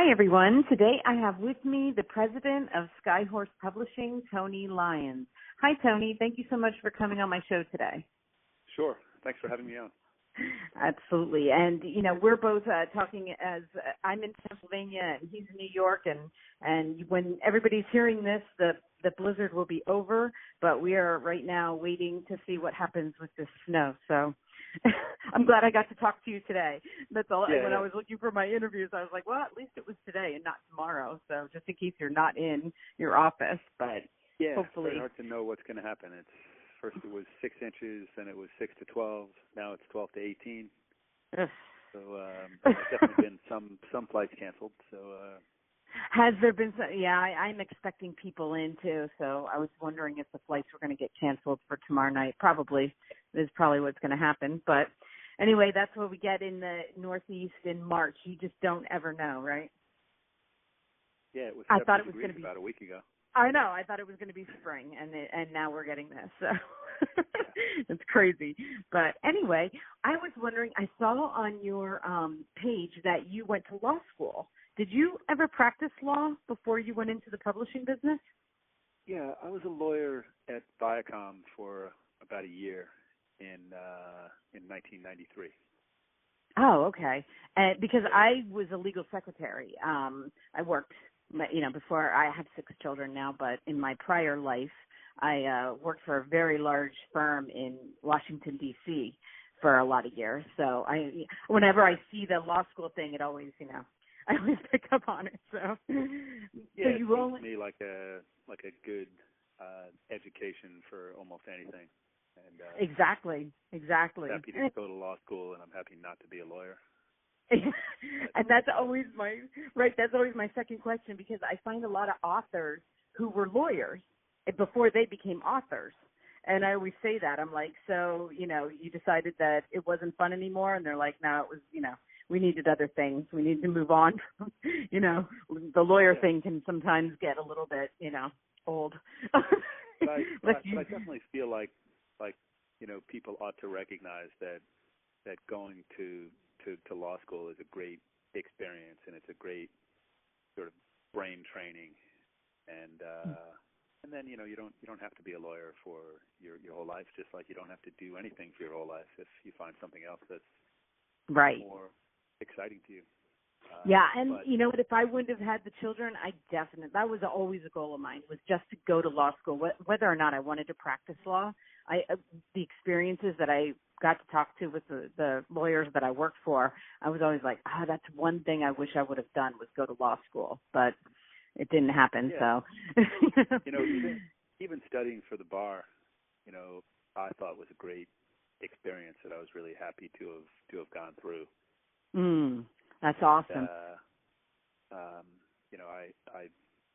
Hi, everyone. Today I have with me the president of Skyhorse Publishing, Tony Lyons. Hi, Tony. Thank you so much for coming on my show today. Sure. Thanks for having me on. Absolutely. And, we're both talking as I'm in Pennsylvania and he's in New York. And when everybody's hearing this, the blizzard will be over. But we are right now waiting to see what happens with this snow. So I'm glad I got to talk to you today. That's all. Yeah, when I was looking for my interviews, I was like, well, at least it was today and not tomorrow. So just in case you're not in your office. But hopefully. It's very hard to know what's going to happen. First it was 6 inches, then it was 6 to 12. Now it's 12 to 18. Ugh. So there's definitely been some flights canceled. So has there been some? Yeah, I'm expecting people in too. So I was wondering if the flights were going to get canceled for tomorrow night. Probably is probably what's going to happen. But anyway, that's what we get in the Northeast in March. You just don't ever know, right? Yeah, it was. I thought it was going to be about a week ago. I know. I thought it was going to be spring, and now we're getting this. So it's crazy. But anyway, I was wondering, I saw on your page that you went to law school. Did you ever practice law before you went into the publishing business? Yeah, I was a lawyer at Viacom for about a year in 1993. Oh, okay. Because I was a legal secretary. I worked, before I have 6 children now, but in my prior life, I worked for a very large firm in Washington, D.C. for a lot of years. So whenever I see the law school thing, it always, I always pick up on it. So yeah, so it seems to me like a good education for almost anything. And Exactly. I'm happy to go to law school, and I'm happy not to be a lawyer. And that's always my second question, because I find a lot of authors who were lawyers before they became authors. And I always say that. I'm like, so, you decided that it wasn't fun anymore? And they're like, no, it was, we needed other things. We need to move on. The lawyer thing can sometimes get a little bit, old. But I definitely feel like people ought to recognize that going to law school is a great experience, and it's a great sort of brain training, and then you don't have to be a lawyer for your whole life, just like you don't have to do anything for your whole life if you find something else that's more exciting to you. But if I wouldn't have had the children, that was always a goal of mine, was just to go to law school, whether or not I wanted to practice law. The experiences that I got to talk to with the lawyers that I worked for, I was always like, that's one thing I wish I would have done, was go to law school, but it didn't happen. Yeah. So, even studying for the bar, I thought was a great experience that I was really happy to have gone through. That's awesome.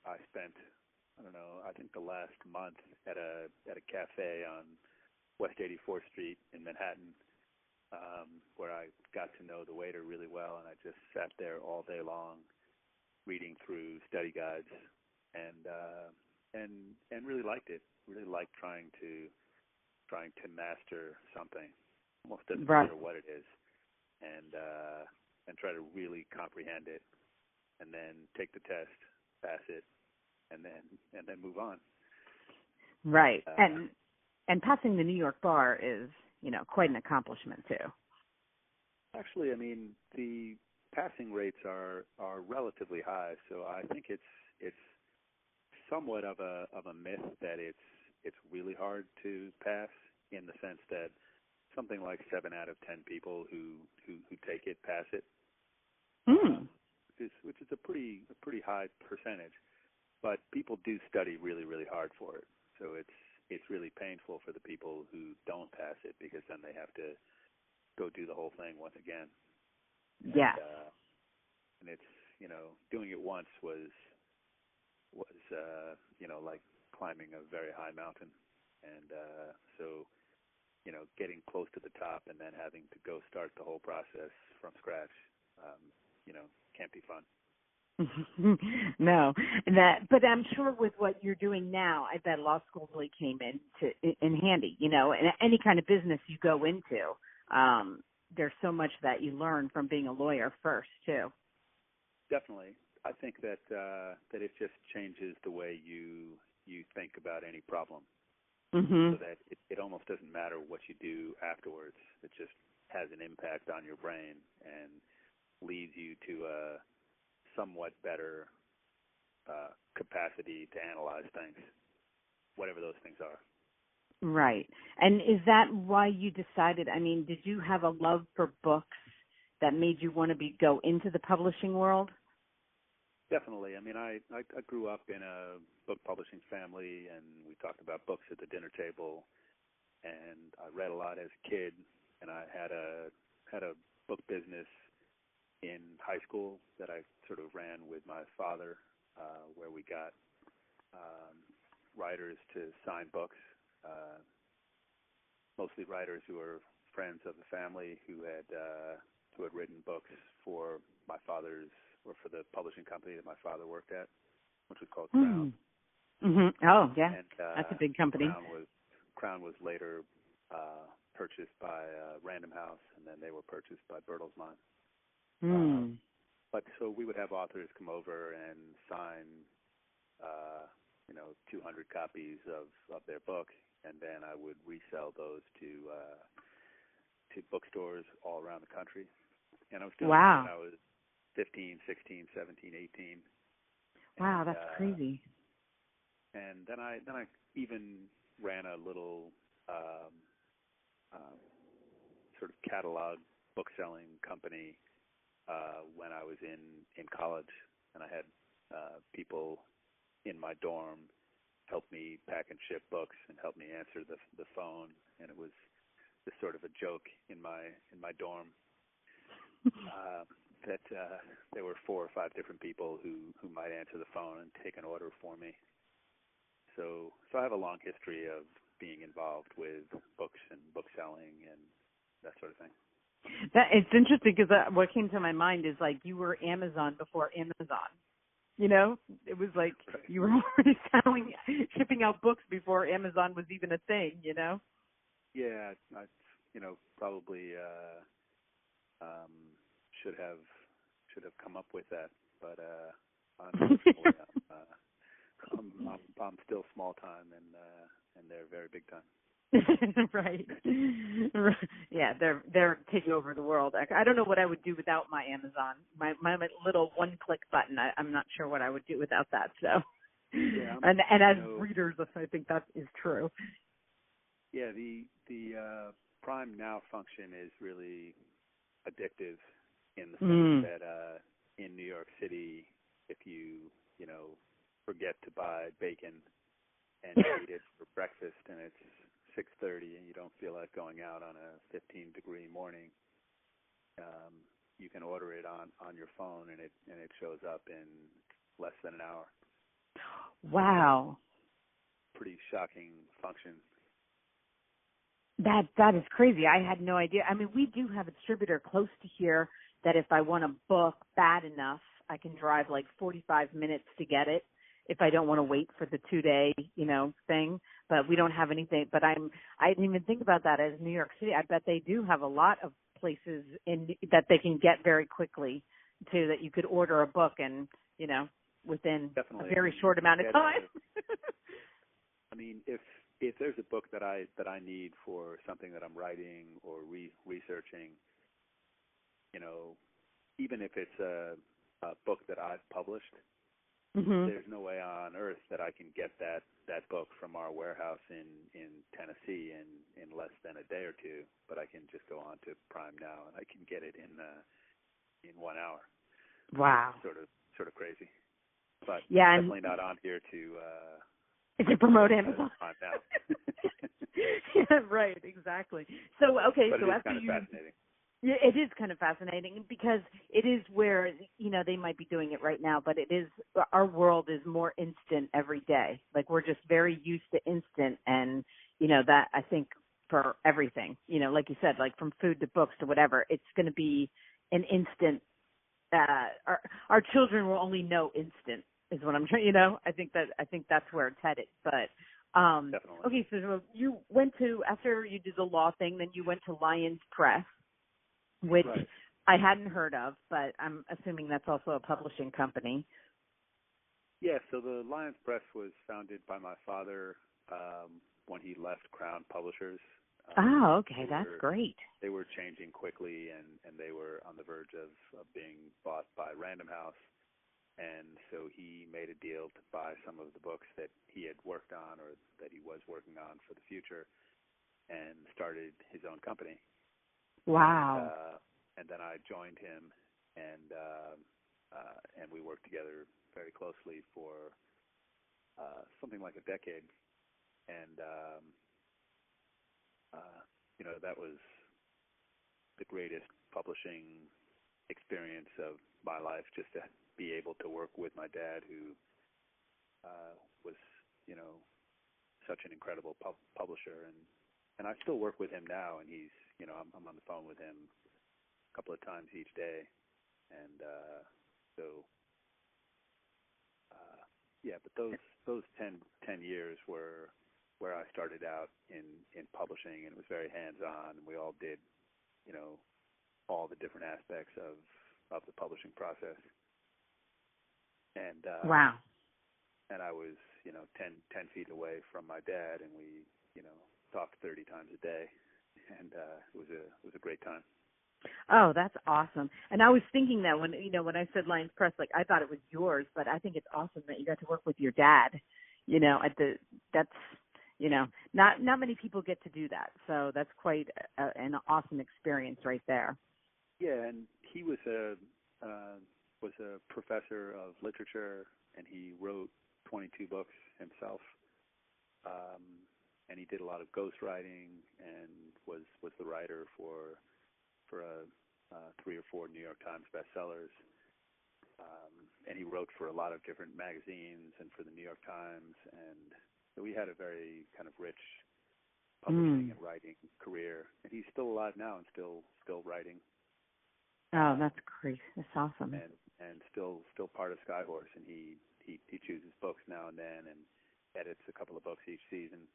I spent, I think the last month at a cafe on West 84th Street in Manhattan, where I got to know the waiter really well, and I just sat there all day long reading through study guides, and really liked it. Really liked trying to master something. Almost doesn't matter what it is, and try to really comprehend it, and then take the test, pass it, and then move on. Right. And passing the New York bar is, quite an accomplishment too. Actually, the passing rates are relatively high, so I think it's somewhat of a myth that it's really hard to pass, in the sense that something like 7 out of 10 people who take it pass it, which is a pretty high percentage. But people do study really, really hard for it, so it's really painful for the people who don't pass it, because then they have to go do the whole thing once again. Yeah. And it's, doing it once was like climbing a very high mountain, and so getting close to the top and then having to go start the whole process from scratch, can't be fun. No, but I'm sure with what you're doing now, I bet law school really came in handy. In any kind of business you go into, there's so much that you learn from being a lawyer first too. Definitely. I think that that it just changes the way you think about any problem, Mhm. so that it almost doesn't matter what you do afterwards. It just has an impact on your brain and leads you to a somewhat better capacity to analyze things, whatever those things are. Right. And is that why you decided, I mean, did you have a love for books that made you want to go into the publishing world? Definitely. I mean, I grew up in a book publishing family, and we talked about books at the dinner table, and I read a lot as a kid, and I had a book business in high school that I sort of ran with my father, where we got writers to sign books, mostly writers who were friends of the family who had written books for my father's, or for the publishing company that my father worked at, which was called Crown. Mm-hmm. Oh, yeah. And, that's a big company. Crown was later purchased by Random House, and then they were purchased by Bertelsmann. But so we would have authors come over and sign, 200 copies of their book, and then I would resell those to bookstores all around the country. And I was doing that when I was 15, 16, 17, 18. Wow, that's crazy. And then I even ran a little sort of catalog book-selling company when I was in college, and I had people in my dorm help me pack and ship books and help me answer the phone, and it was just sort of a joke in my dorm that there were 4 or 5 different people who might answer the phone and take an order for me. So I have a long history of being involved with books and book selling and that sort of thing. It's interesting because what came to my mind is like you were Amazon before Amazon. You know, it was like you were already shipping out books before Amazon was even a thing. You know. Yeah, I probably should have come up with that, but unfortunately, I'm still small time, and they're very big time. Right. Yeah, they're taking over the world. I don't know what I would do without my Amazon. My little one-click button. I'm not sure what I would do without that. So, yeah, and as readers, I think that is true. Yeah, the Prime Now function is really addictive in the sense that in New York City, if you forget to buy bacon and you eat it for breakfast and it's 6:30 and you don't feel like going out on a 15-degree morning, you can order it on your phone and it shows up in less than an hour. Wow. Pretty shocking function. That is crazy. I had no idea. I mean, we do have a distributor close to here that if I want a book bad enough, I can drive like 45 minutes to get it if I don't want to wait for the 2-day, thing. But we don't have anything. But I didn't even think about that as New York City. I bet they do have a lot of places that they can get very quickly too, that you could order a book and, within Definitely. a very short amount of time. I mean, if there's a book that I need for something that I'm writing or researching, even if it's a book that I've published, there's no way on earth that I can get that book from our warehouse in Tennessee in less than a day or two. But I can just go on to Prime Now and I can get it in 1 hour. Wow. Sort of crazy. But yeah, definitely not on here to promote Amazon. Prime Now. Yeah, right, exactly. So okay, but so it is after kind of fascinating. Yeah, it is kind of fascinating because it is where, they might be doing it right now, but our world is more instant every day. Like we're just very used to instant and, that I think for everything, like you said, like from food to books to whatever, it's going to be an instant, our children will only know instant is what I'm trying, I think that's where it's headed, but, Definitely. okay, so you went to, after you did the law thing, then you went to Lyons Press, which I hadn't heard of, but I'm assuming that's also a publishing company. Yeah, so the Lyons Press was founded by my father when he left Crown Publishers. Oh, okay, that's great. They were changing quickly, and they were on the verge of being bought by Random House. And so he made a deal to buy some of the books that he had worked on or that he was working on for the future and started his own company. Wow. And then I joined him, and we worked together very closely for something like a decade. And, that was the greatest publishing experience of my life, just to be able to work with my dad, who was, such an incredible publisher. And I still work with him now, and he's, I'm on the phone with him a couple of times each day. And but those 10 years were where I started out in publishing, and it was very hands-on, and we all did, all the different aspects of the publishing process. And wow. And I was, 10 feet away from my dad, and we, talked 30 times a day, and it was a great time. Oh, that's awesome. And I was thinking that when I said Lyons Press, like, I thought it was yours, but I think it's awesome that you got to work with your dad. Not many people get to do that. So that's quite an awesome experience right there. Yeah, and he was a professor of literature, and he wrote 22 books himself. And he did a lot of ghostwriting and was the writer for 3 or 4 New York Times bestsellers. And he wrote for a lot of different magazines and for the New York Times. And so we had a very kind of rich publishing and writing career. And he's still alive now and still writing. Oh, that's great. That's awesome. And still part of Skyhorse. And he chooses books now and then and edits a couple of books each season.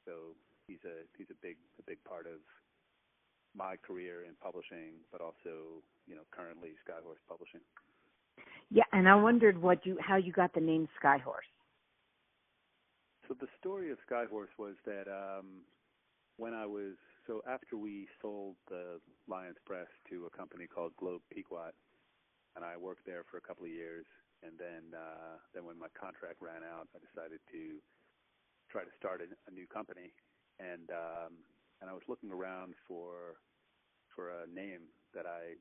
So he's a big part of my career in publishing, but also, currently Skyhorse Publishing. Yeah, and I wondered how you got the name Skyhorse. So the story of Skyhorse was that after we sold the Lyons Press to a company called Globe Pequot, and I worked there for a couple of years, and then when my contract ran out, I decided to try to start a new company, and I was looking around for a name that I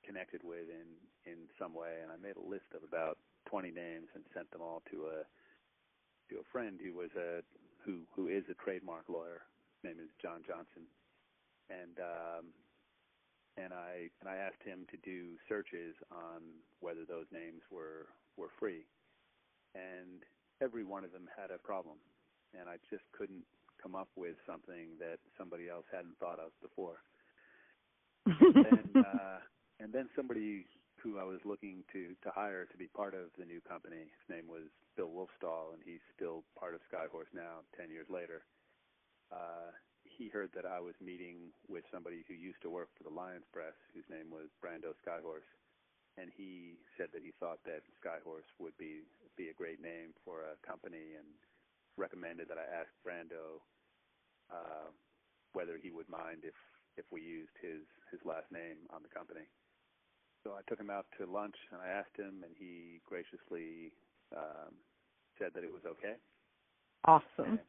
connected with in some way, and I made a list of about 20 names and sent them all to a friend who is a trademark lawyer. His name is John Johnson, and I asked him to do searches on whether those names were free, and every one of them had a problem, and I just couldn't come up with something that somebody else hadn't thought of before. And then somebody who I was looking to hire to be part of the new company, his name was Bill Wolfstall, and he's still part of Skyhorse now, 10 years later. He heard that I was meeting with somebody who used to work for the Lyons Press, whose name was Brando Skyhorse, and he said that he thought that Skyhorse would be a great name for a company, and recommended that I ask Brando whether he would mind if we used his last name on the company. So I took him out to lunch, and I asked him, and he graciously said that it was okay. Awesome. And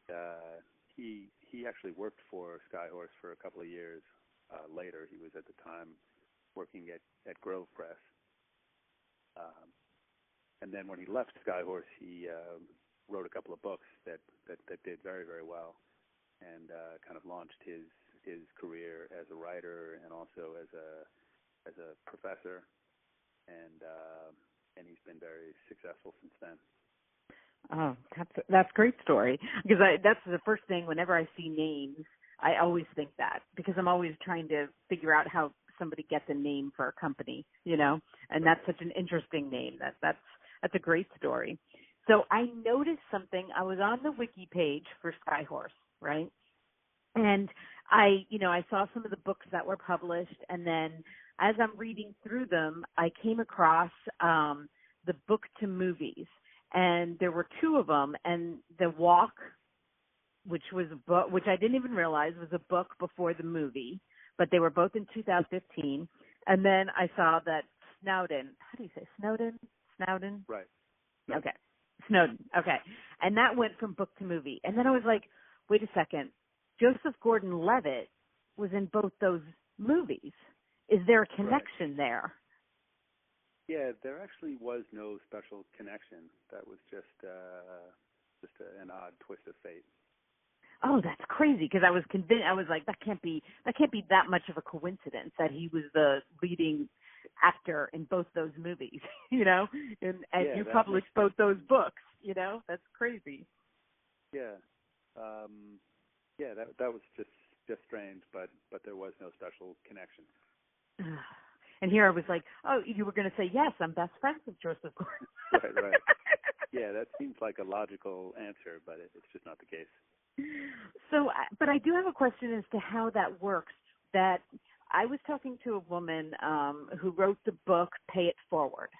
he actually worked for Skyhorse for a couple of years later. He was at the time working at Grove Press. And then when he left Skyhorse, he wrote a couple of books that did very, very well, and kind of launched his career as a writer and also as a professor, and he's been very successful since then. Oh, that's a great story, because that's the first thing whenever I see names, I always think that, because I'm always trying to figure out how somebody gets a name for a company, and that's such an interesting name. That's a great story. So I noticed something. I was on the wiki page for Skyhorse, right? And I saw some of the books that were published, and then as I'm reading through them, I came across the book to movies, and there were two of them, and The Walk, which was a book, which I didn't even realize was a book before the movie, but they were both in 2015. And then I saw that Snowden, how do you say Snowden? Snowden? Right. Okay. Snowden. Okay. And that went from book to movie. And then I was like, wait a second. Joseph Gordon-Levitt was in both those movies. Is there a connection there? Yeah, there actually was no special connection. That was just an odd twist of fate. Oh, that's crazy, because I was convinced. I was like, that can't be that much of a coincidence that he was the leading actor in both those movies, and you published both those books, that's crazy. Yeah, that was just strange, but there was no special connection. And here I was like, oh, you were going to say, yes, I'm best friends with Joseph Gordon. Right. Yeah, that seems like a logical answer, but it's just not the case. So, but I do have a question as to how that works. That I was talking to a woman who wrote the book Pay It Forward,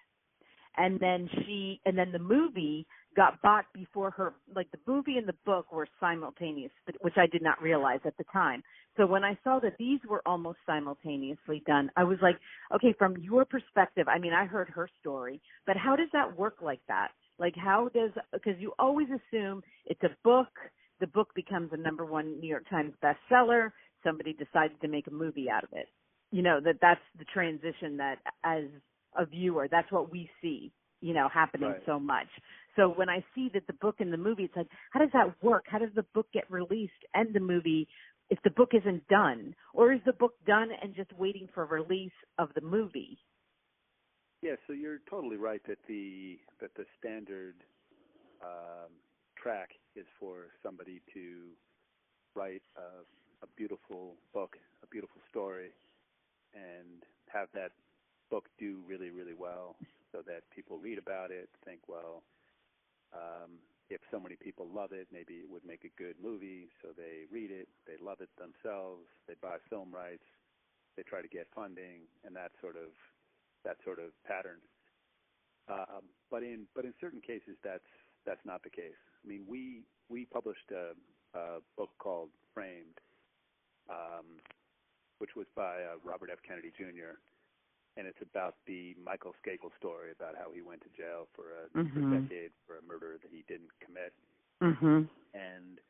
and then the movie got bought before her. Like the movie and the book were simultaneous, which I did not realize at the time. So when I saw that these were almost simultaneously done, I was like, okay, from your perspective, I mean, I heard her story, but how does that work like that? Like because you always assume it's a book. The book becomes a #1 New York Times bestseller. Somebody decides to make a movie out of it. That's the transition that as a viewer, that's what we see, happening so much. So when I see that the book and the movie, it's like, how does that work? How does the book get released and the movie if the book isn't done? Or is the book done and just waiting for release of the movie? Yeah, so you're totally right that the standard track is for somebody to write a beautiful book, a beautiful story, and have that book do really, really well so that people read about it, think, well, if so many people love it, maybe it would make a good movie, so they read it, they love it themselves, they buy film rights, they try to get funding, and that sort of pattern. But in certain cases, that's not the case. I mean, we published a book called Framed, which was by Robert F. Kennedy Jr., and it's about the Michael Skakel story about how he went to jail for a decade for a murder that he didn't commit. Mm-hmm. And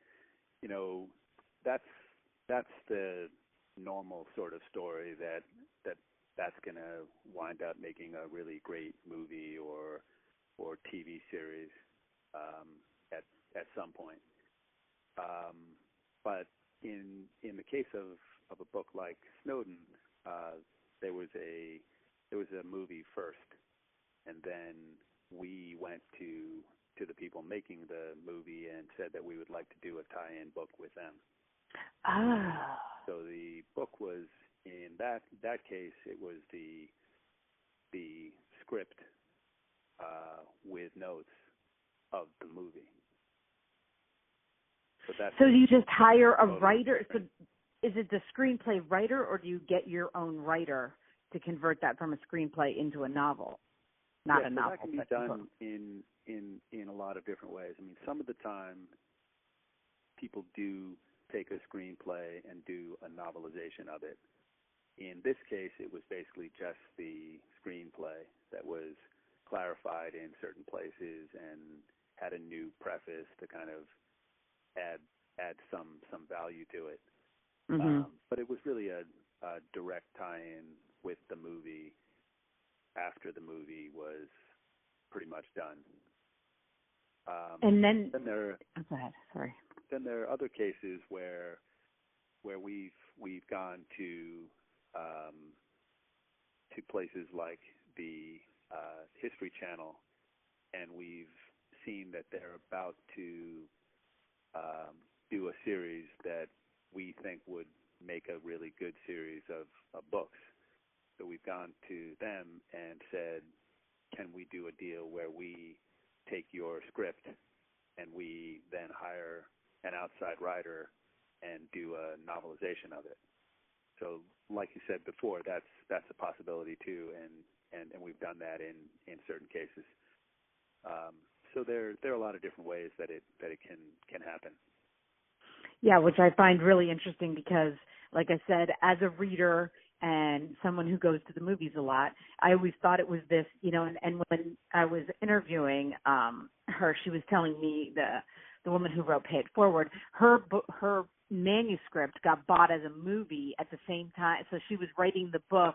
that's the normal sort of story that's going to wind up making a really great movie or TV series at some point. But in the case of a book like Snowden, there was a movie first, and then we went to the people making the movie and said that we would like to do a tie-in book with them. Ah. So the book was, in that case, it was the script with notes of the movie. So you just hire a writer? So is it the screenplay writer, or do you get your own writer to convert that from a screenplay into a novel? Not a novel. That can be done in a lot of different ways. I mean, some of the time people do take a screenplay and do a novelization of it. In this case, it was basically just the screenplay that was clarified in certain places and had a new preface to kind of add some value to it. Mm-hmm. But it was really a direct tie-in with the movie after the movie was pretty much done. And then there, go ahead. Sorry. Then there are other cases where we've gone to places like the History Channel, and we've seen that they're about to do a series that we think would make a really good series of books. So we've gone to them and said, can we do a deal where we take your script and we then hire an outside writer and do a novelization of it. So, like you said before, that's a possibility too, and we've done that in certain cases. So there are a lot of different ways that it can happen. Yeah, which I find really interesting because, like I said, as a reader and someone who goes to the movies a lot, I always thought it was this, and when I was interviewing her, she was telling me, the woman who wrote Pay It Forward, her manuscript got bought as a movie at the same time. So she was writing the book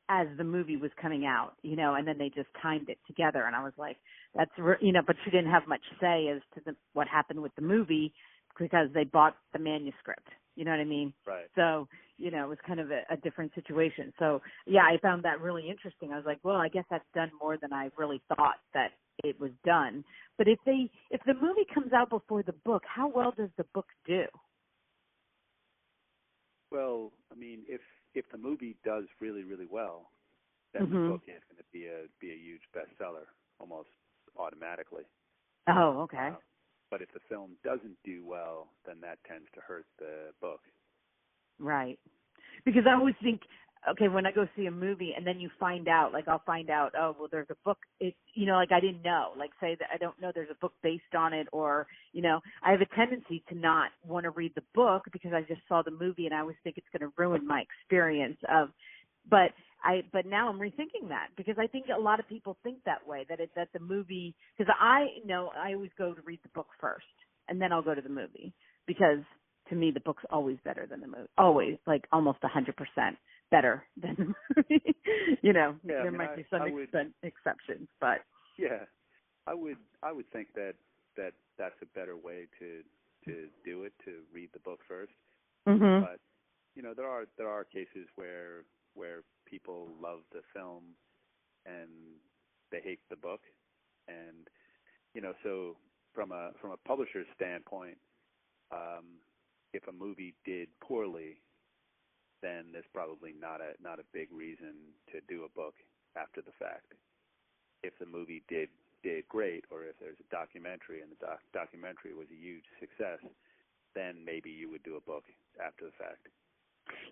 as the movie was coming out, and then they just timed it together. And I was like, but she didn't have much say as to what happened with the movie because they bought the manuscript. You know what I mean? Right. So, it was kind of a different situation. So, yeah, I found that really interesting. I was like, well, I guess that's done more than I really thought that it was done. But if the movie comes out before the book, how well does the book do? Well, I mean, if the movie does really, really well, then Mm-hmm. the book is going to be a huge bestseller almost automatically. Oh, okay. But if the film doesn't do well, then that tends to hurt the book. Right. Because I always think, okay, when I go see a movie and then you find out, like I'll find out, oh, well, there's a book, like I didn't know, like say that I don't know there's a book based on it, or, I have a tendency to not want to read the book because I just saw the movie and I always think it's going to ruin my experience but now I'm rethinking that because I think a lot of people think that way, that the movie, because I always go to read the book first and then I'll go to the movie because to me the book's always better than the movie, always, like almost 100% better than the movie. There might be some exceptions, but yeah, I would think that's a better way to do it, to read the book first. Mm-hmm. But there are cases where people love the film and they hate the book, and so from a publisher's standpoint, if a movie did poorly, then there's probably not a big reason to do a book after the fact. If the movie did great, or if there's a documentary and the documentary was a huge success, then maybe you would do a book after the fact.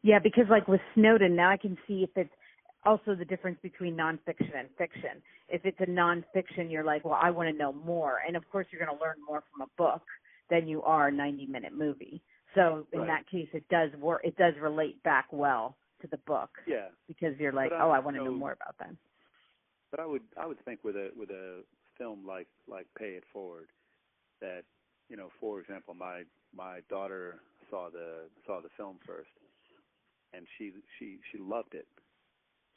Yeah, because like with Snowden, now I can see if it's also the difference between nonfiction and fiction. If it's a nonfiction, you're like, well, I want to know more. And of course, you're going to learn more from a book than you are a 90-minute movie. So in that case, it does work. It does relate back well to the book. Yeah. Because you're like, I want to know more about that. But I would think with a film like Pay It Forward, that for example, my daughter saw the film first, and she loved it.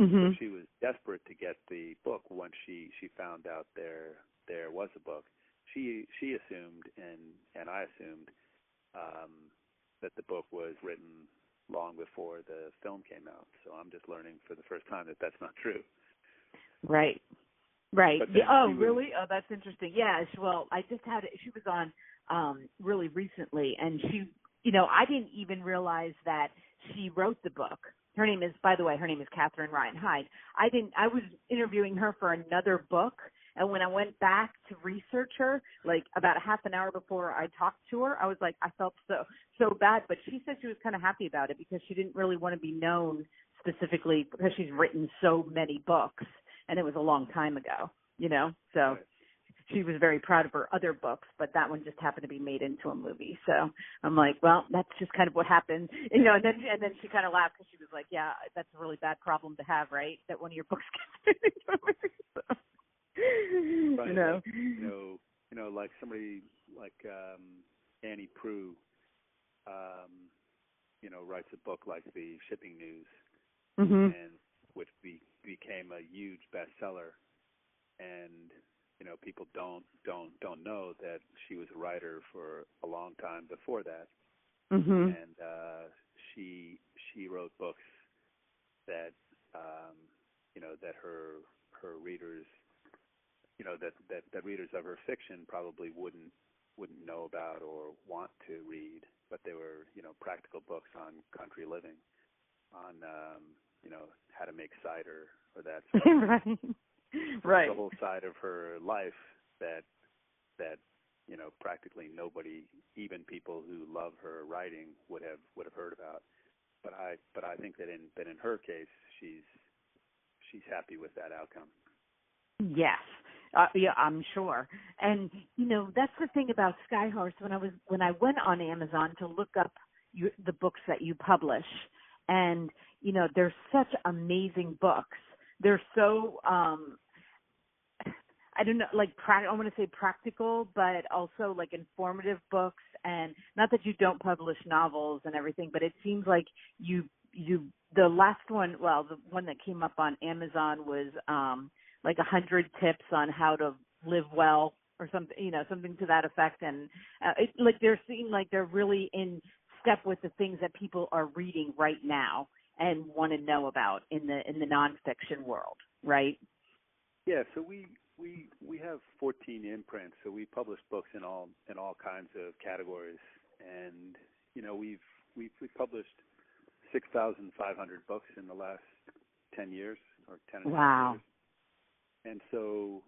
Mm-hmm. So she was desperate to get the book once she found out there was a book. She assumed, and I assumed, that the book was written long before the film came out. So I'm just learning for the first time that that's not true. Right. Really? Oh, that's interesting. Yeah. Well, I just she was on really recently, and she, I didn't even realize that she wrote the book. Her name is Catherine Ryan Hyde. I was interviewing her for another book, and when I went back to research her, like about a half an hour before I talked to her, I was like, I felt so bad, but she said she was kind of happy about it because she didn't really want to be known specifically because she's written so many books, and it was a long time ago, so. Right. She was very proud of her other books, but that one just happened to be made into a movie. So I'm like, well, that's just kind of what happened, and then she kind of laughed because she was like, yeah, that's a really bad problem to have, right? That one of your books gets made into a movie. So, right. Like somebody like Annie Proulx, writes a book like The Shipping News, mm-hmm. and which became a huge bestseller, and people don't know that she was a writer for a long time before that, mm-hmm. and she wrote books that that her readers, that readers of her fiction probably wouldn't know about or want to read, but they were practical books on country living, on how to make cider or that sort of right. Right. the whole side of her life that practically nobody, even people who love her writing, would have heard about. But I think that in her case, she's happy with that outcome. Yes. Yeah, I'm sure. And that's the thing about Skyhorse. When I went on Amazon to look up the books that you publish, and they're such amazing books. They're so I don't know, like I want to say practical, but also like informative books. And not that you don't publish novels and everything, but it seems like the last one, well, the one that came up on Amazon was like 100 tips on how to live well or something, something to that effect. And they're seeing like they're really in step with the things that people are reading right now and want to know about in the nonfiction world, right? Yeah. So we have 14 imprints, so we publish books in all kinds of categories, and we've published 6,500 books in the last 10 years or 10 and a half years. And so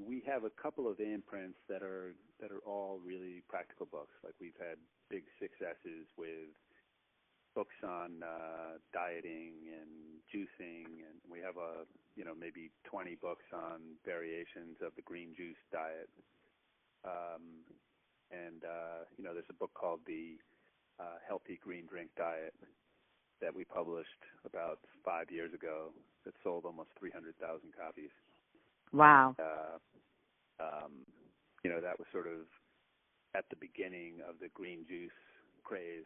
we have a couple of imprints that are all really practical books. Like we've had big successes with books on dieting and juicing, and we have maybe 20 books on variations of the green juice diet. There's a book called The Healthy Green Drink Diet that we published about 5 years ago that sold almost 300,000 copies. Wow. That was sort of at the beginning of the green juice craze.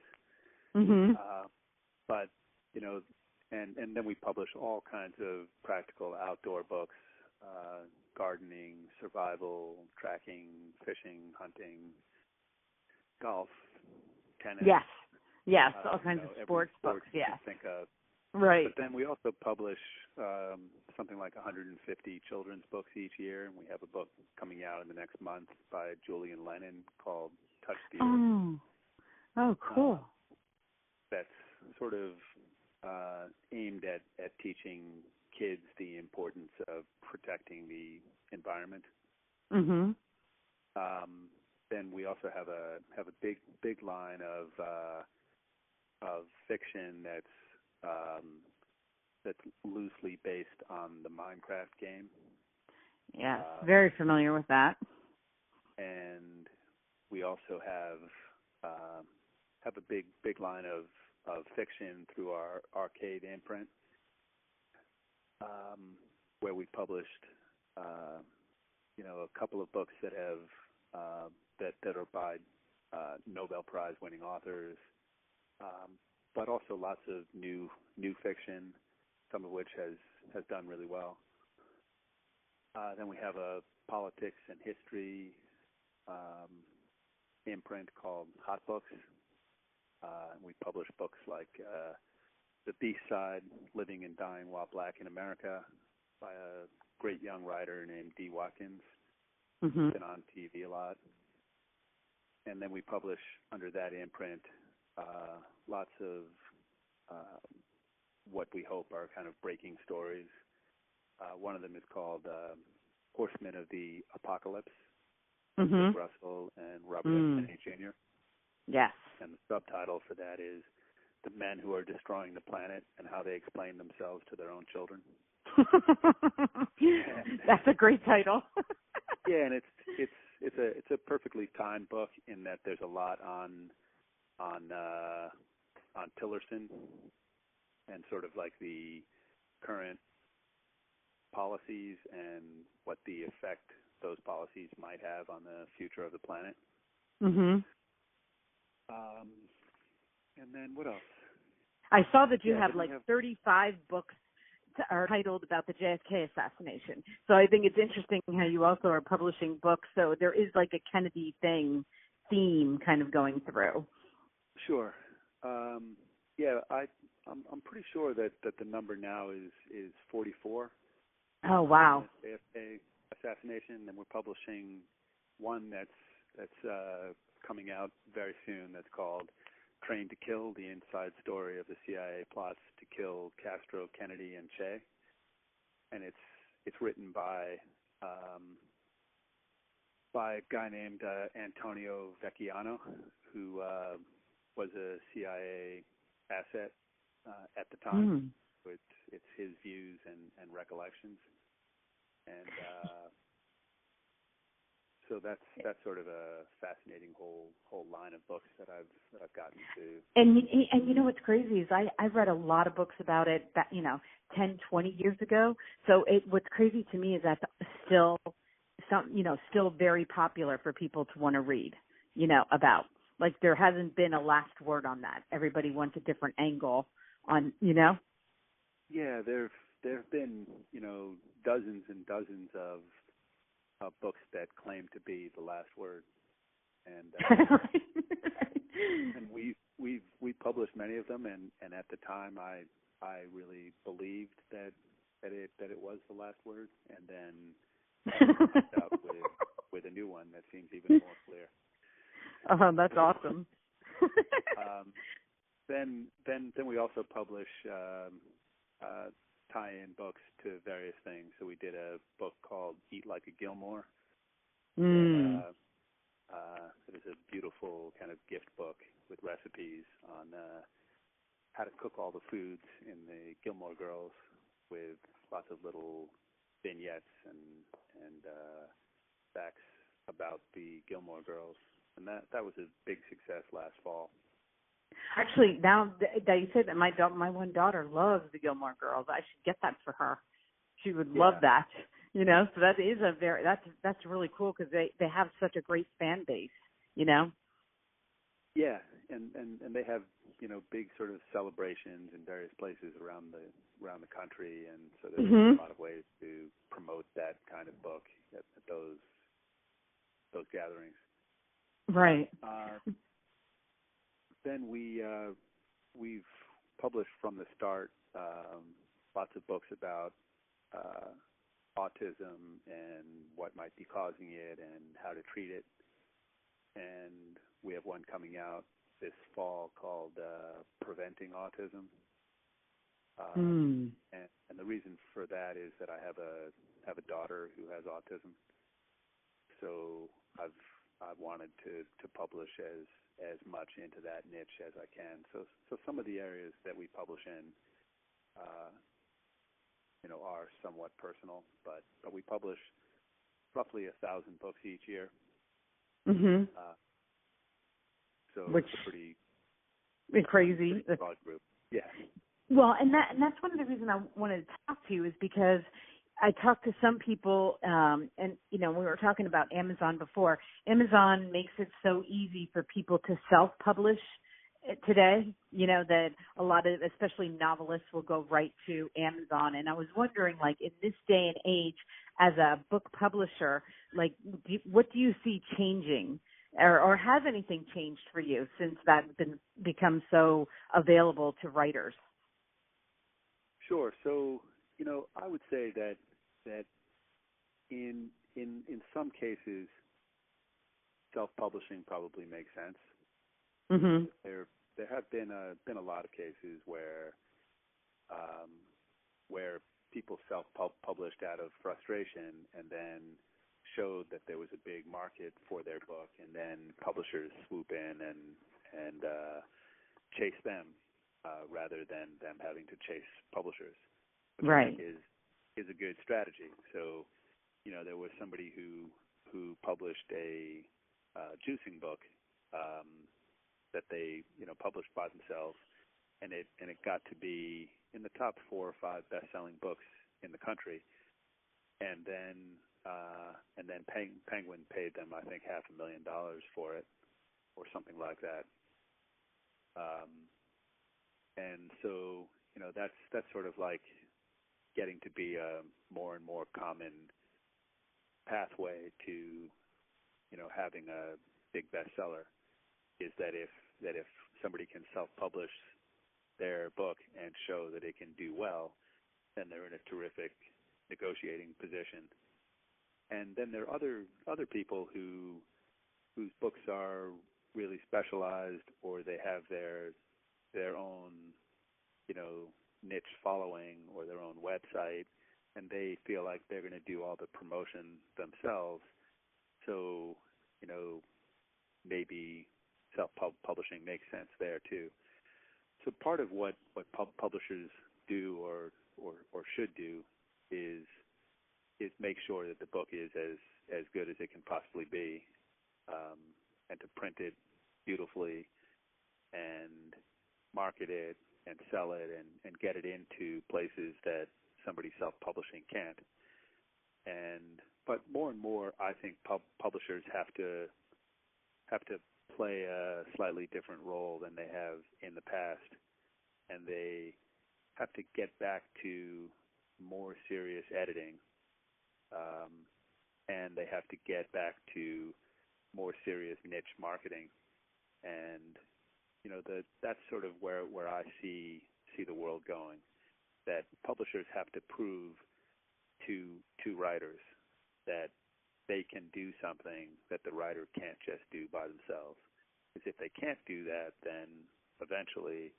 Mm-hmm. And then we publish all kinds of practical outdoor books, gardening, survival, tracking, fishing, hunting, golf, tennis. Yes, all kinds of sports books, yes. Think of. Right. But then we also publish something like 150 children's books each year, and we have a book coming out in the next month by Julian Lennon called Touch the Earth. Oh, cool. That's sort of aimed at teaching kids the importance of protecting the environment. Mm-hmm. Then we also have a big line of fiction that's loosely based on the Minecraft game. Yes, very familiar with that. And we also have a big line of fiction through our arcade imprint, where we published a couple of books that have that are by Nobel Prize winning authors, but also lots of new fiction, some of which has done really well. Then we have a politics and history imprint called Hot Books. We publish books like The Beast Side, Living and Dying While Black in America, by a great young writer named Dee Watkins. Mm-hmm. Been on TV a lot. And then we publish under that imprint lots of what we hope are kind of breaking stories. One of them is called Horsemen of the Apocalypse, mm-hmm. Dick Russell and Robert F. Kennedy Jr. Yes. And the subtitle for that is The Men Who Are Destroying the Planet and How They Explain Themselves to Their Own Children. That's a great title. Yeah, and it's a perfectly timed book in that there's a lot on Tillerson and sort of like the current policies and what the effect those policies might have on the future of the planet. Mm-hmm. And then what else? I saw that you have 35 books are titled about the JFK assassination. So I think it's interesting how you also are publishing books. So there is like a Kennedy theme kind of going through. Sure. I'm pretty sure that the number now is 44. Oh, wow. JFK assassination, and we're publishing one that's coming out very soon that's called Trained to Kill, the inside story of the CIA plots to kill Castro, Kennedy, and Che. And it's written by by a guy named Antonio Vecchiano, who was a CIA asset at the time. It's his views and recollections, and so that's sort of a fascinating whole line of books that I've gotten to. And you know what's crazy is I've read a lot of books about it that 10, 20 years ago. So what's crazy to me is that's still still very popular for people to want to read. About, like, there hasn't been a last word on that. Everybody wants a different angle on. Yeah, there've been dozens and dozens of books that claim to be the last word, and and we published many of them, and at the time I really believed that it was the last word, and then ended up with a new one that seems even more clear. Oh, that's awesome. Then we also publish tie-in books to various things. So we did a book called Eat Like a Gilmore. It was a beautiful kind of gift book with recipes on how to cook all the foods in the Gilmore Girls, with lots of little vignettes and facts about the Gilmore Girls. And that was a big success last fall. Actually, now that you say that, my one daughter loves the Gilmore Girls. I should get that for her. She would love that. So that is that's really cool, because they have such a great fan base. Yeah, and they have big sort of celebrations in various places around the country, and so there's a lot of ways to promote that kind of book at those gatherings. Right. Then we've published from the start lots of books about autism and what might be causing it and how to treat it. And we have one coming out this fall called Preventing Autism. And the reason for that is that I have a daughter who has autism, so I've wanted to publish as much into that niche as I can. So some of the areas that we publish in, are somewhat personal, but we publish roughly 1,000 books each year. So which it's a pretty crazy broad group. Yeah. Well, and that's one of the reasons I wanted to talk to you, is because I talked to some people, and we were talking about Amazon before. Amazon makes it so easy for people to self-publish today, that a lot of, especially novelists, will go right to Amazon. And I was wondering, like, in this day and age, as a book publisher, like, what do you see changing? Or has anything changed for you since that's become so available to writers? Sure. So, I would say that in some cases, self-publishing probably makes sense. There have been a lot of cases where people self-published out of frustration, and then showed that there was a big market for their book, and then publishers swoop in and chase them rather than them having to chase publishers, which I think is a good strategy. So, there was somebody who published a juicing book that they published by themselves, and it got to be in the top 4 or 5 best-selling books in the country, and then Penguin paid them, I think, $500,000 for it, or something like that. And so, that's sort of like getting to be a more and more common pathway to, having a big bestseller, is that if somebody can self-publish their book and show that it can do well, then they're in a terrific negotiating position. And then there are other people whose books are really specialized, or they have their own niche following, or their own website, and they feel like they're going to do all the promotion themselves. So, maybe self-publishing makes sense there too. So part of what publishers do or should do is make sure that the book is as good as it can possibly be, and to print it beautifully and market it and sell it and get it into places that somebody self-publishing can't. But more and more, I think publishers have to play a slightly different role than they have in the past, and they have to get back to more serious editing, and they have to get back to more serious niche marketing, and that's sort of where I see the world going. That publishers have to prove to writers that they can do something that the writer can't just do by themselves. Because if they can't do that, then eventually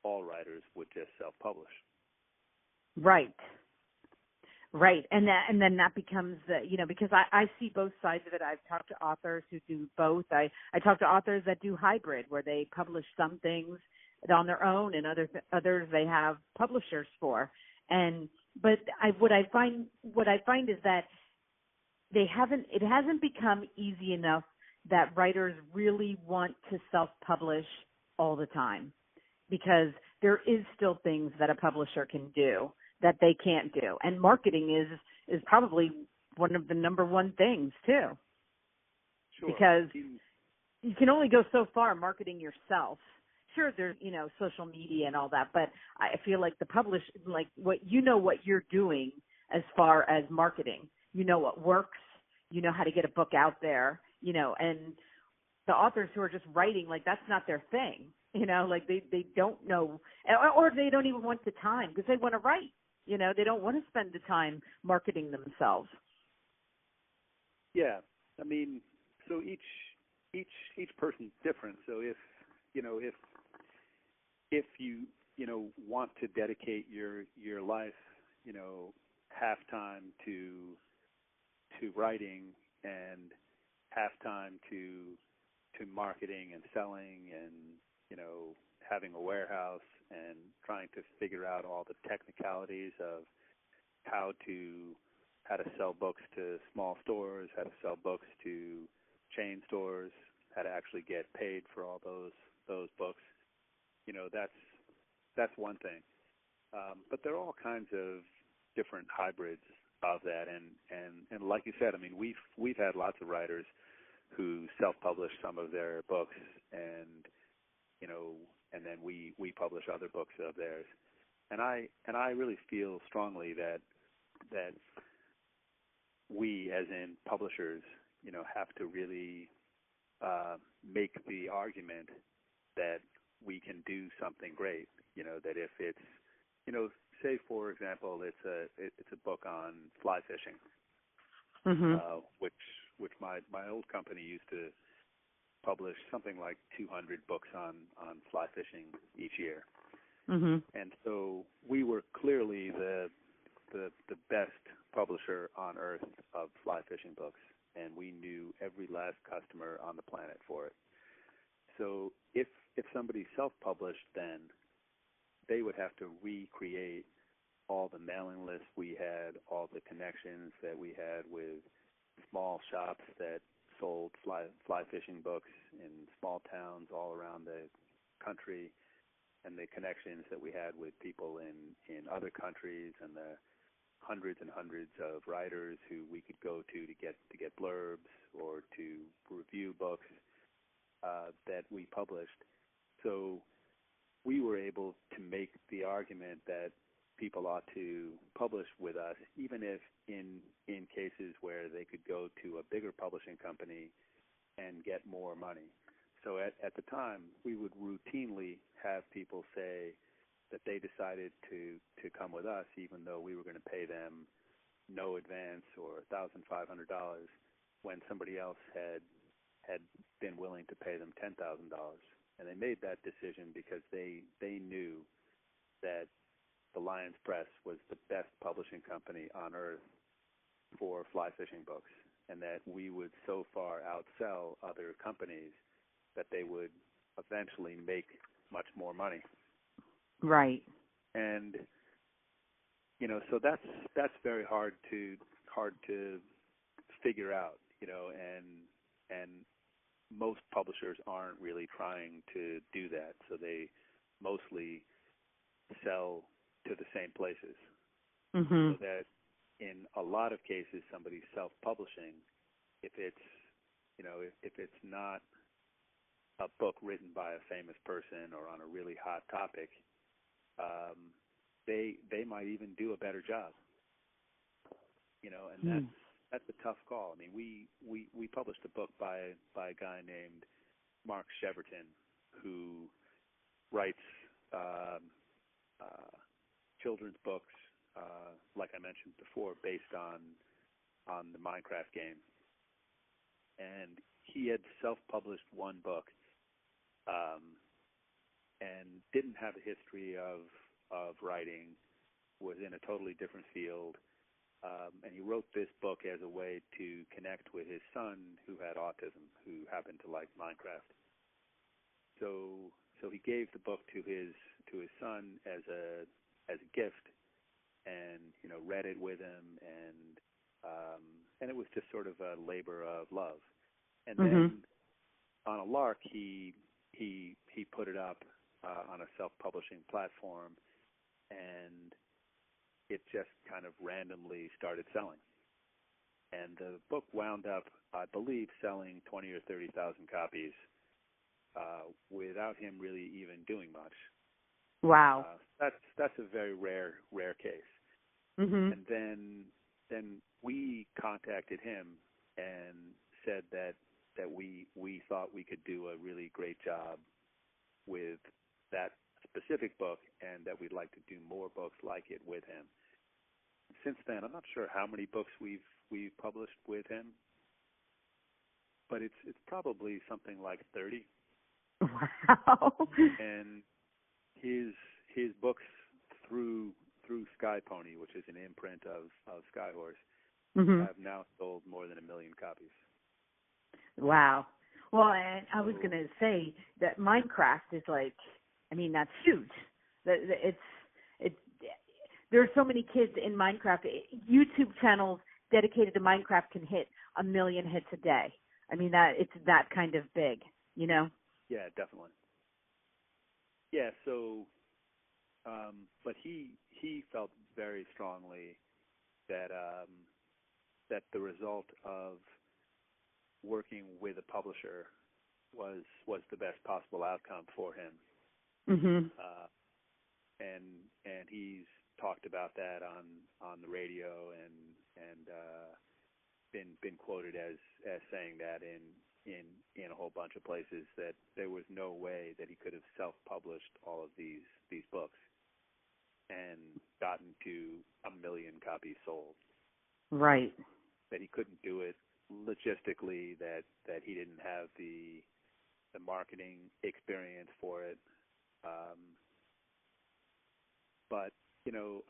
all writers would just self-publish. Right. And then that becomes because I see both sides of it. I've talked to authors who do both. I talk to authors that do hybrid, where they publish some things on their own and others they have publishers for. But what I find is that it hasn't become easy enough that writers really want to self-publish all the time, because there is still things that a publisher can do that they can't do. And marketing is probably one of the number one things too. Sure. Because you can only go so far marketing yourself. Sure, there's, social media and all that, but I feel like what you're doing as far as marketing, what works, how to get a book out there, and the authors who are just writing, that's not their thing, they don't know, or they don't even want the time because they want to write, they don't want to spend the time marketing themselves. Yeah. I mean, so each person's different. So if you want to dedicate your life, half time to writing and half time to marketing and selling and having a warehouse and trying to figure out all the technicalities of how to sell books to small stores, how to sell books to chain stores, how to actually get paid for all those books. That's one thing. But there are all kinds of different hybrids of that, and like you said, I mean, we've had lots of writers who self-publish some of their books, and then we publish other books of theirs. And I really feel strongly that we, as in publishers, have to really make the argument that we can do something great. That if it's, say for example, it's a book on fly fishing, which my old company used to publish something like 200 books on fly fishing each year. And so we were clearly the best publisher on earth of fly fishing books, and we knew every last customer on the planet for it. So if somebody self-published, then they would have to recreate all the mailing lists we had, all the connections that we had with small shops that sold fly fishing books in small towns all around the country, and the connections that we had with people in other countries, and the hundreds and hundreds of writers who we could go to get blurbs or to review books that we published. So we were able to make the argument that people ought to publish with us, even if in cases where they could go to a bigger publishing company and get more money. So at the time, we would routinely have people say that they decided to come with us, even though we were going to pay them no advance or $1,500, when somebody else had been willing to pay them $10,000. And they made that decision because they knew that the Lyons Press was the best publishing company on earth for fly fishing books. and that we would so far outsell other companies that they would eventually make much more money. Right. And so that's very hard to figure out, and most publishers aren't really trying to do that, so they mostly sell to the same places. Mm-hmm. So that in a lot of cases, somebody's self-publishing, if it's not a book written by a famous person or on a really hot topic, they might even do a better job. And that's a tough call. I mean, we published a book by a guy named Mark Cheverton, who writes children's books, like I mentioned before, based on the Minecraft game. And he had self-published one book, and didn't have a history of writing, was in a totally different field, and he wrote this book as a way to connect with his son, who had autism, who happened to like Minecraft. So he gave the book to his son as a gift, and read it with him, and it was just sort of a labor of love. And then on a lark, he put it up on a self-publishing platform, and it just kind of randomly started selling. And the book wound up, I believe, selling 20 or 30,000 copies without him really even doing much. Wow. That's a very rare case. Mm-hmm. And then we contacted him and said that we thought we could do a really great job with that specific book, and that we'd like to do more books like it with him. Since then, I'm not sure how many books we've published with him, but it's probably something like 30. Wow. And his books through Skypony, which is an imprint of Skyhorse, have now sold more than 1 million copies. Wow. Well, and I was going to say that Minecraft is like, I mean, that's huge. It's there are so many kids in Minecraft. YouTube channels dedicated to Minecraft can hit 1 million hits a day. I mean, it's that kind of big, Yeah, definitely. Yeah, so, but he felt very strongly that the result of working with a publisher was the best possible outcome for him. Mm-hmm. And he's talked about that on the radio and been quoted as saying that in a whole bunch of places, that there was no way that he could have self-published all of these books and gotten to 1 million copies sold. Right. That he couldn't do it logistically, that he didn't have the marketing experience for it. But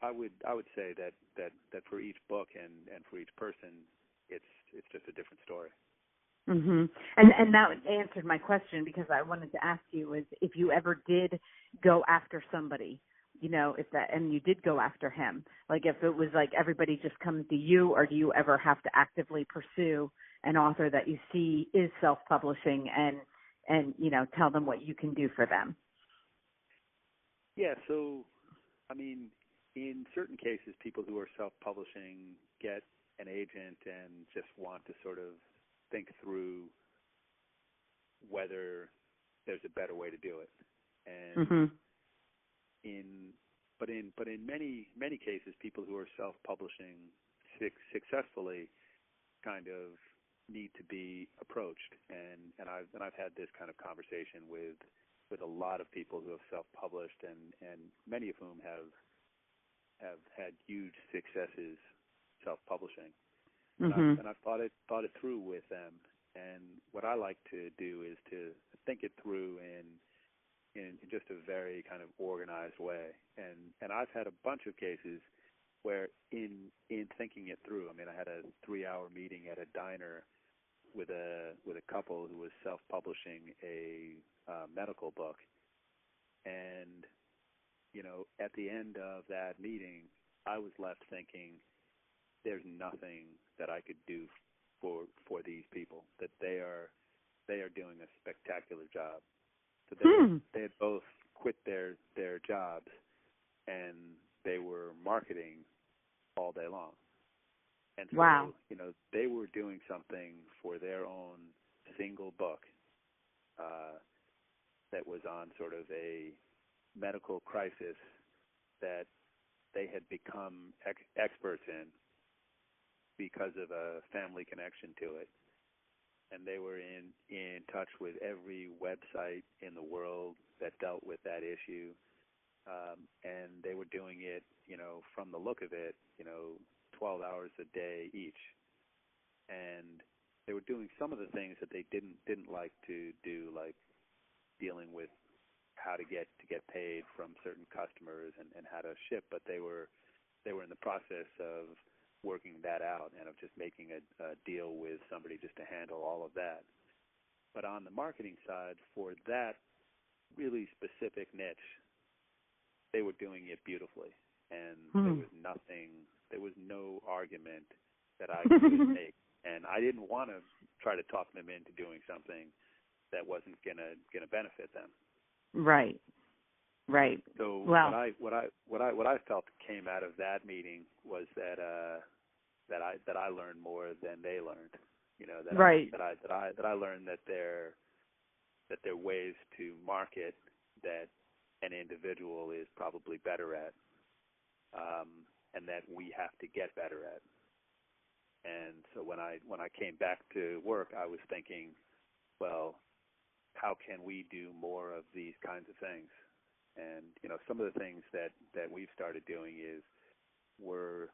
I would say that for each book and for each person, it's just a different story. Mm-hmm. And that answered my question, because I wanted to ask you is if you ever did go after somebody, and you did go after him, like if it was like everybody just comes to you, or do you ever have to actively pursue an author that you see is self-publishing and tell them what you can do for them? Yeah, so, I mean, in certain cases, people who are self-publishing get an agent and just want to sort of think through whether there's a better way to do it. And but in many cases, people who are self-publishing successfully kind of need to be approached. And I've had this kind of conversation with a lot of people who have self-published, and many of whom have had huge successes self-publishing. And I've thought it through with them. And what I like to do is to think it through in just a very kind of organized way. And I've had a bunch of cases where in thinking it through, I mean, I had a 3-hour meeting at a diner with a couple who was self-publishing a medical book, and at the end of that meeting, I was left thinking, there's nothing that I could do for these people. That they are doing a spectacular job. So they had both quit their jobs, and they were marketing all day long. And so, wow. they were doing something for their own single book that was on sort of a medical crisis that they had become experts in because of a family connection to it. And they were in touch with every website in the world that dealt with that issue. And they were doing it, from the look of it, 12 hours a day each. And they were doing some of the things that they didn't like to do, like dealing with how to get paid from certain customers and how to ship, but they were in the process of working that out and of just making a deal with somebody just to handle all of that. But on the marketing side, for that really specific niche, they were doing it beautifully, and there was no argument that I could make, and I didn't want to try to talk them into doing something that wasn't gonna benefit them. Right. So what I felt came out of that meeting was that I learned more than they learned. That I learned that there are ways to market that an individual is probably better at, and that we have to get better at. And so when I came back to work, I was thinking, well, how can we do more of these kinds of things? And some of the things that we've started doing is we're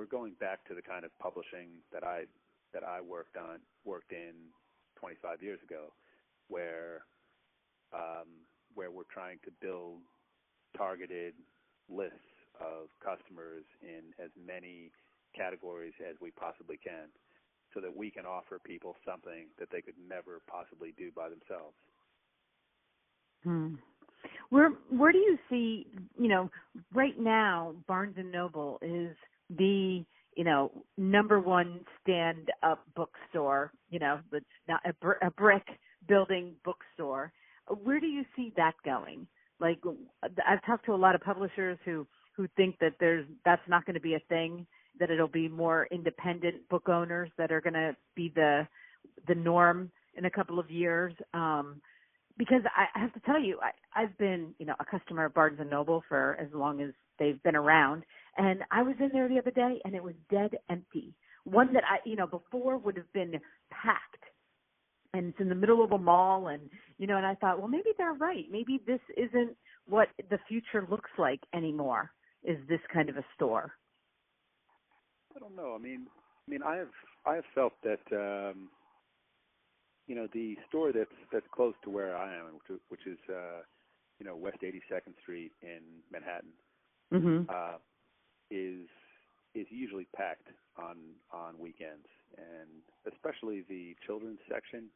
going back to the kind of publishing that I worked in 25 years ago, where we're trying to build targeted lists of customers in as many categories as we possibly can, so that we can offer people something that they could never possibly do by themselves. Where do you see, right now, Barnes & Noble is the, number one stand-up bookstore, it's not a brick building bookstore. Where do you see that going? Like, I've talked to a lot of publishers who think that that's not going to be a thing, that it'll be more independent book owners that are going to be the norm in a couple of years. Because I have to tell you, I've been, a customer of Barnes & Noble for as long as they've been around. And I was in there the other day, and it was dead empty. One that before would have been packed. And it's in the middle of a mall. And, and I thought, well, maybe they're right. Maybe this isn't what the future looks like anymore, is this kind of a store. I don't know. I mean, I have felt that, the store that's close to where I am, which is, West 82nd Street in Manhattan, is usually packed on weekends, and especially the children's section,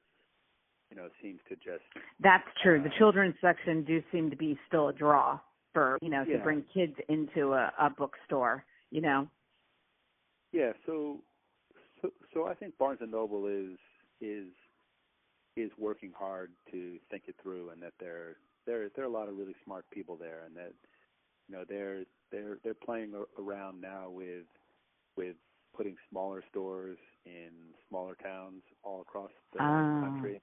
seems to just. That's true. The children's section do seem to be still a draw for to bring kids into a bookstore. Yeah. So I think Barnes & Noble is working hard to think it through, and that there are a lot of really smart people there, and that they're playing around now with putting smaller stores in smaller towns all across the country.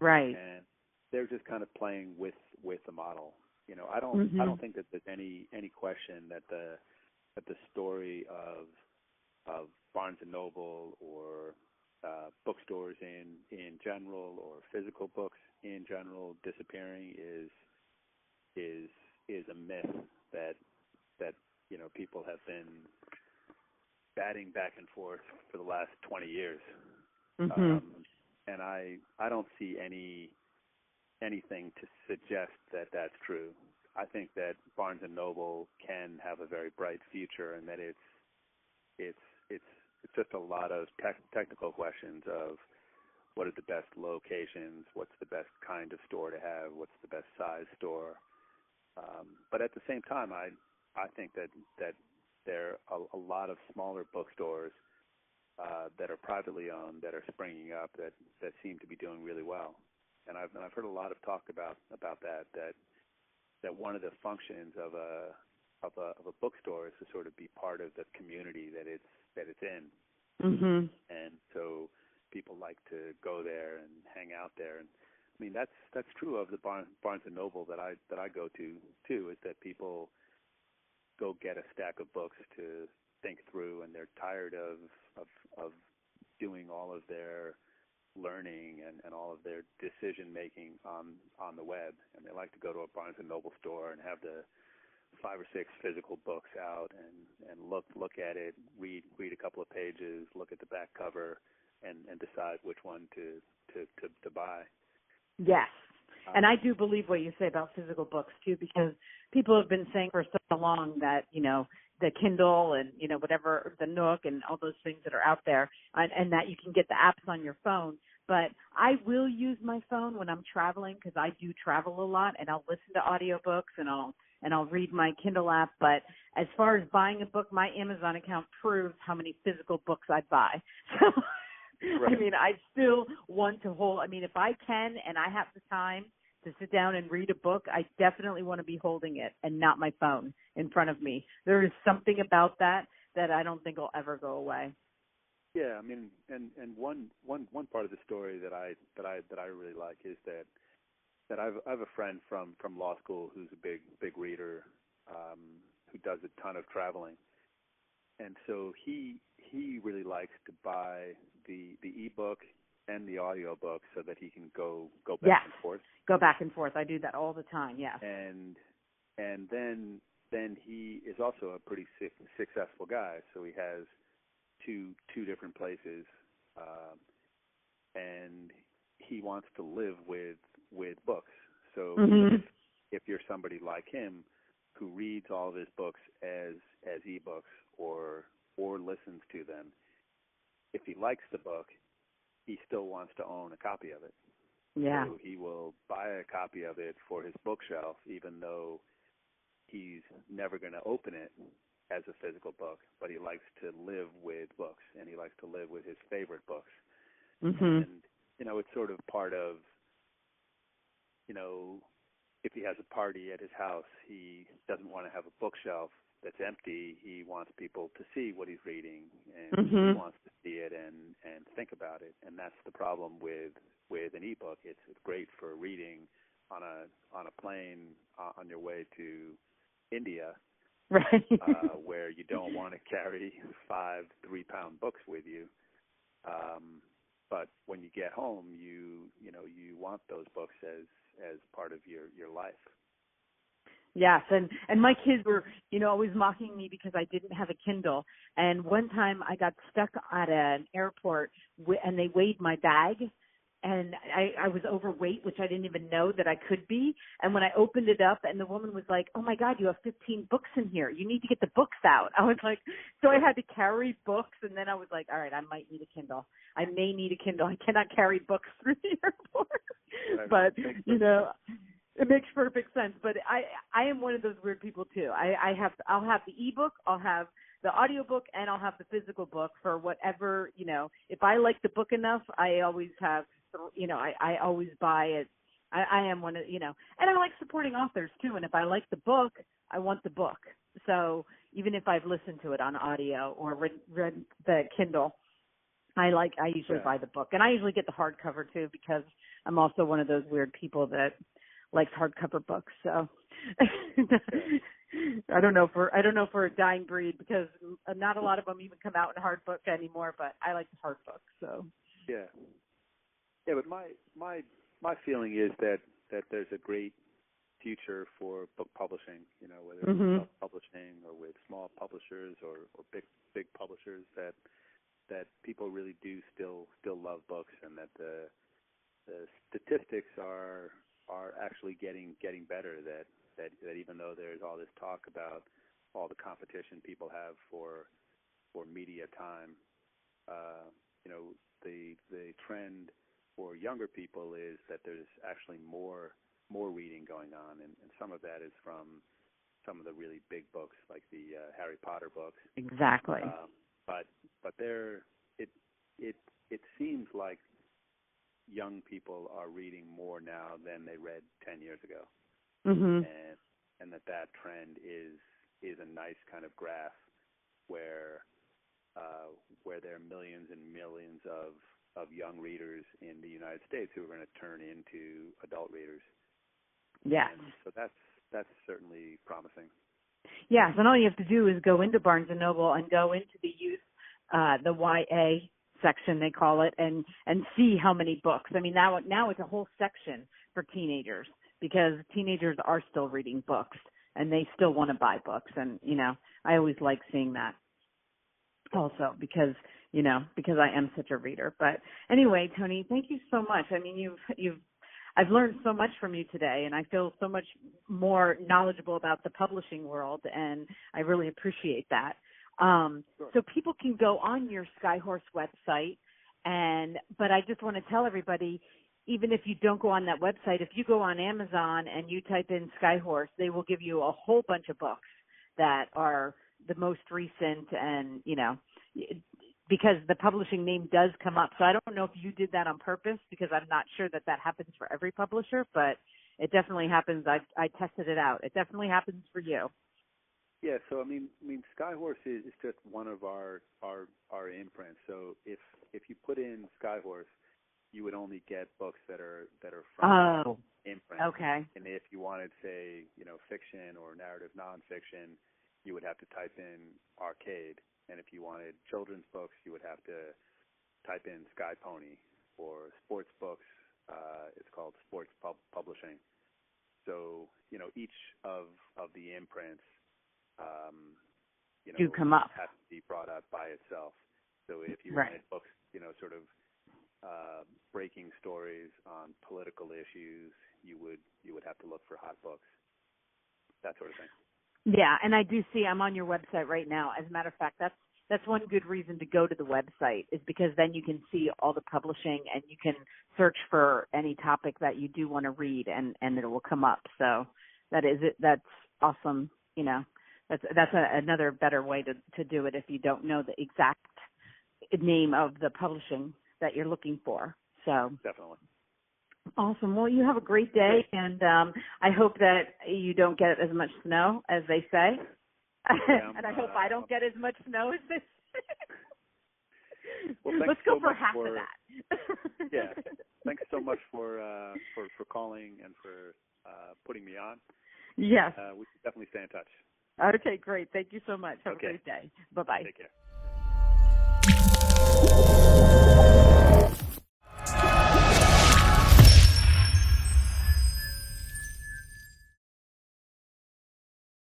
Right. And they're just kind of playing with the model. I don't think that there's any question that the story of Barnes & Noble or bookstores in general, or physical books in general, disappearing is a myth that people have been batting back and forth for the last 20 years. And I don't see anything to suggest that that's true. I think that Barnes and Noble can have a very bright future, and that it's just a lot of technical questions of what are the best locations, what's the best kind of store to have, what's the best size store. But at the same time, I think that there are a lot of smaller bookstores that are privately owned that are springing up that seem to be doing really well. And I've heard a lot of talk about that one of the functions of a bookstore is to sort of be part of the community that it's in. Mm-hmm. And so people like to go there and hang out there. And I mean, that's true of the Barnes and Noble that I go to too, is that people go get a stack of books to think through, and they're tired of doing all of their learning and all of their decision making on the web, and they like to go to a Barnes and Noble store and have the 5 or 6 physical books out and look at it, read a couple of pages, look at the back cover, and decide which one to buy. Yes. And I do believe what you say about physical books too, because people have been saying for so long that, the Kindle and, whatever, the Nook and all those things that are out there, and that you can get the apps on your phone. But I will use my phone when I'm traveling, because I do travel a lot, and I'll listen to audiobooks and I'll read my Kindle app. But as far as buying a book, my Amazon account proves how many physical books I buy. So, right. I mean, I still want to hold. I mean, if I can and I have the time to sit down and read a book, I definitely want to be holding it and not my phone in front of me. There is something about that I don't think will ever go away. Yeah, I mean, and one part of the story that I really like is that I have a friend from law school who's a big reader, who does a ton of traveling, and so he really likes to buy the ebook and the audiobook so that he can go back and forth. Go back and forth. I do that all the time. Yeah. And then he is also a pretty successful guy, so he has two different places, and he wants to live with books. So mm-hmm. if you're somebody like him who reads all of his books as ebooks or listens to them, if he likes the book, he still wants to own a copy of it. Yeah. So he will buy a copy of it for his bookshelf, even though he's never going to open it as a physical book, but he likes to live with books, and he likes to live with his favorite books. Mm-hmm. And, it's sort of part of, if he has a party at his house, he doesn't want to have a bookshelf that's empty. He wants people to see what he's reading, and mm-hmm. he wants to see it and think about it. And that's the problem with an ebook. It's great for reading on a plane on your way to India, right? where you don't want to carry 5 3-pound books with you. But when you get home, you want those books as part of your life. Yes, and my kids were, always mocking me because I didn't have a Kindle. And one time I got stuck at an airport and they weighed my bag, and I was overweight, which I didn't even know that I could be. And when I opened it up, and the woman was like, "Oh my God, you have 15 books in here. You need to get the books out." I was like, so I had to carry books, and then I was like, all right, I might need a Kindle. I may need a Kindle. I cannot carry books through the airport. But, it makes perfect sense. But I am one of those weird people too. I'll have the ebook, I'll have the audiobook, and I'll have the physical book for whatever, if I like the book enough, I always have, I always buy it. I am one of, and I like supporting authors too. And if I like the book, I want the book. So even if I've listened to it on audio or read the Kindle, I usually buy the book. And I usually get the hardcover too, because I'm also one of those weird people that likes hardcover books. So I don't know if we're a dying breed, because not a lot of them even come out in hard book anymore, but I like the hard book. So yeah, but my feeling is that there's a great future for book publishing, whether it's mm-hmm. self-publishing or with small publishers or big publishers, that people really do still love books, and that the statistics are actually getting better, that that even though there's all this talk about all the competition people have for media time, the trend for younger people is that there's actually more reading going on, and some of that is from some of the really big books like the Harry Potter books. Exactly. But it seems like young people are reading more now than they read 10 years ago, mm-hmm. and that trend is a nice kind of graph where there are millions and millions of young readers in the United States who are going to turn into adult readers. Yes. And so that's certainly promising. Yes, and all you have to do is go into Barnes & Noble and go into the youth, the YA section they call it, and see how many books. I mean, now it's a whole section for teenagers because teenagers are still reading books and they still want to buy books. And, I always like seeing that also because I am such a reader. But anyway, Tony, thank you so much. I mean, I've learned so much from you today, and I feel so much more knowledgeable about the publishing world, and I really appreciate that. Sure. So people can go on your Skyhorse website, but I just want to tell everybody, even if you don't go on that website, if you go on Amazon and you type in Skyhorse, they will give you a whole bunch of books that are the most recent, and because the publishing name does come up. So I don't know if you did that on purpose, because I'm not sure that happens for every publisher, but it definitely happens. I tested it out. It definitely happens for you. Yeah, so I mean, Skyhorse is just one of our imprints. So if you put in Skyhorse, you would only get books that are from imprint. Okay. And if you wanted, say, fiction or narrative nonfiction, you would have to type in Arcade. And if you wanted children's books, you would have to type in Sky Pony. Or sports books, it's called Sports Publishing. So, each of the imprints, do come up. Has to be brought up by itself. So if you right. wanted books, sort of breaking stories on political issues, you would have to look for hot books, that sort of thing. Yeah, and I do see I'm on your website right now. As a matter of fact, that's one good reason to go to the website, is because then you can see all the publishing and you can search for any topic that you do want to read, and it will come up. So that's awesome. That's another better way to do it if you don't know the exact name of the publishing that you're looking for. So definitely. Awesome. Well, you have a great day, and I hope that you don't get as much snow as they say. Yeah, and I hope I don't get as much snow as this. Well, let's go so for half of that. Yeah. Thanks so much for calling and for putting me on. Yes. We should definitely stay in touch. Okay, great. Thank you so much. Have a great day. Bye-bye. Take care.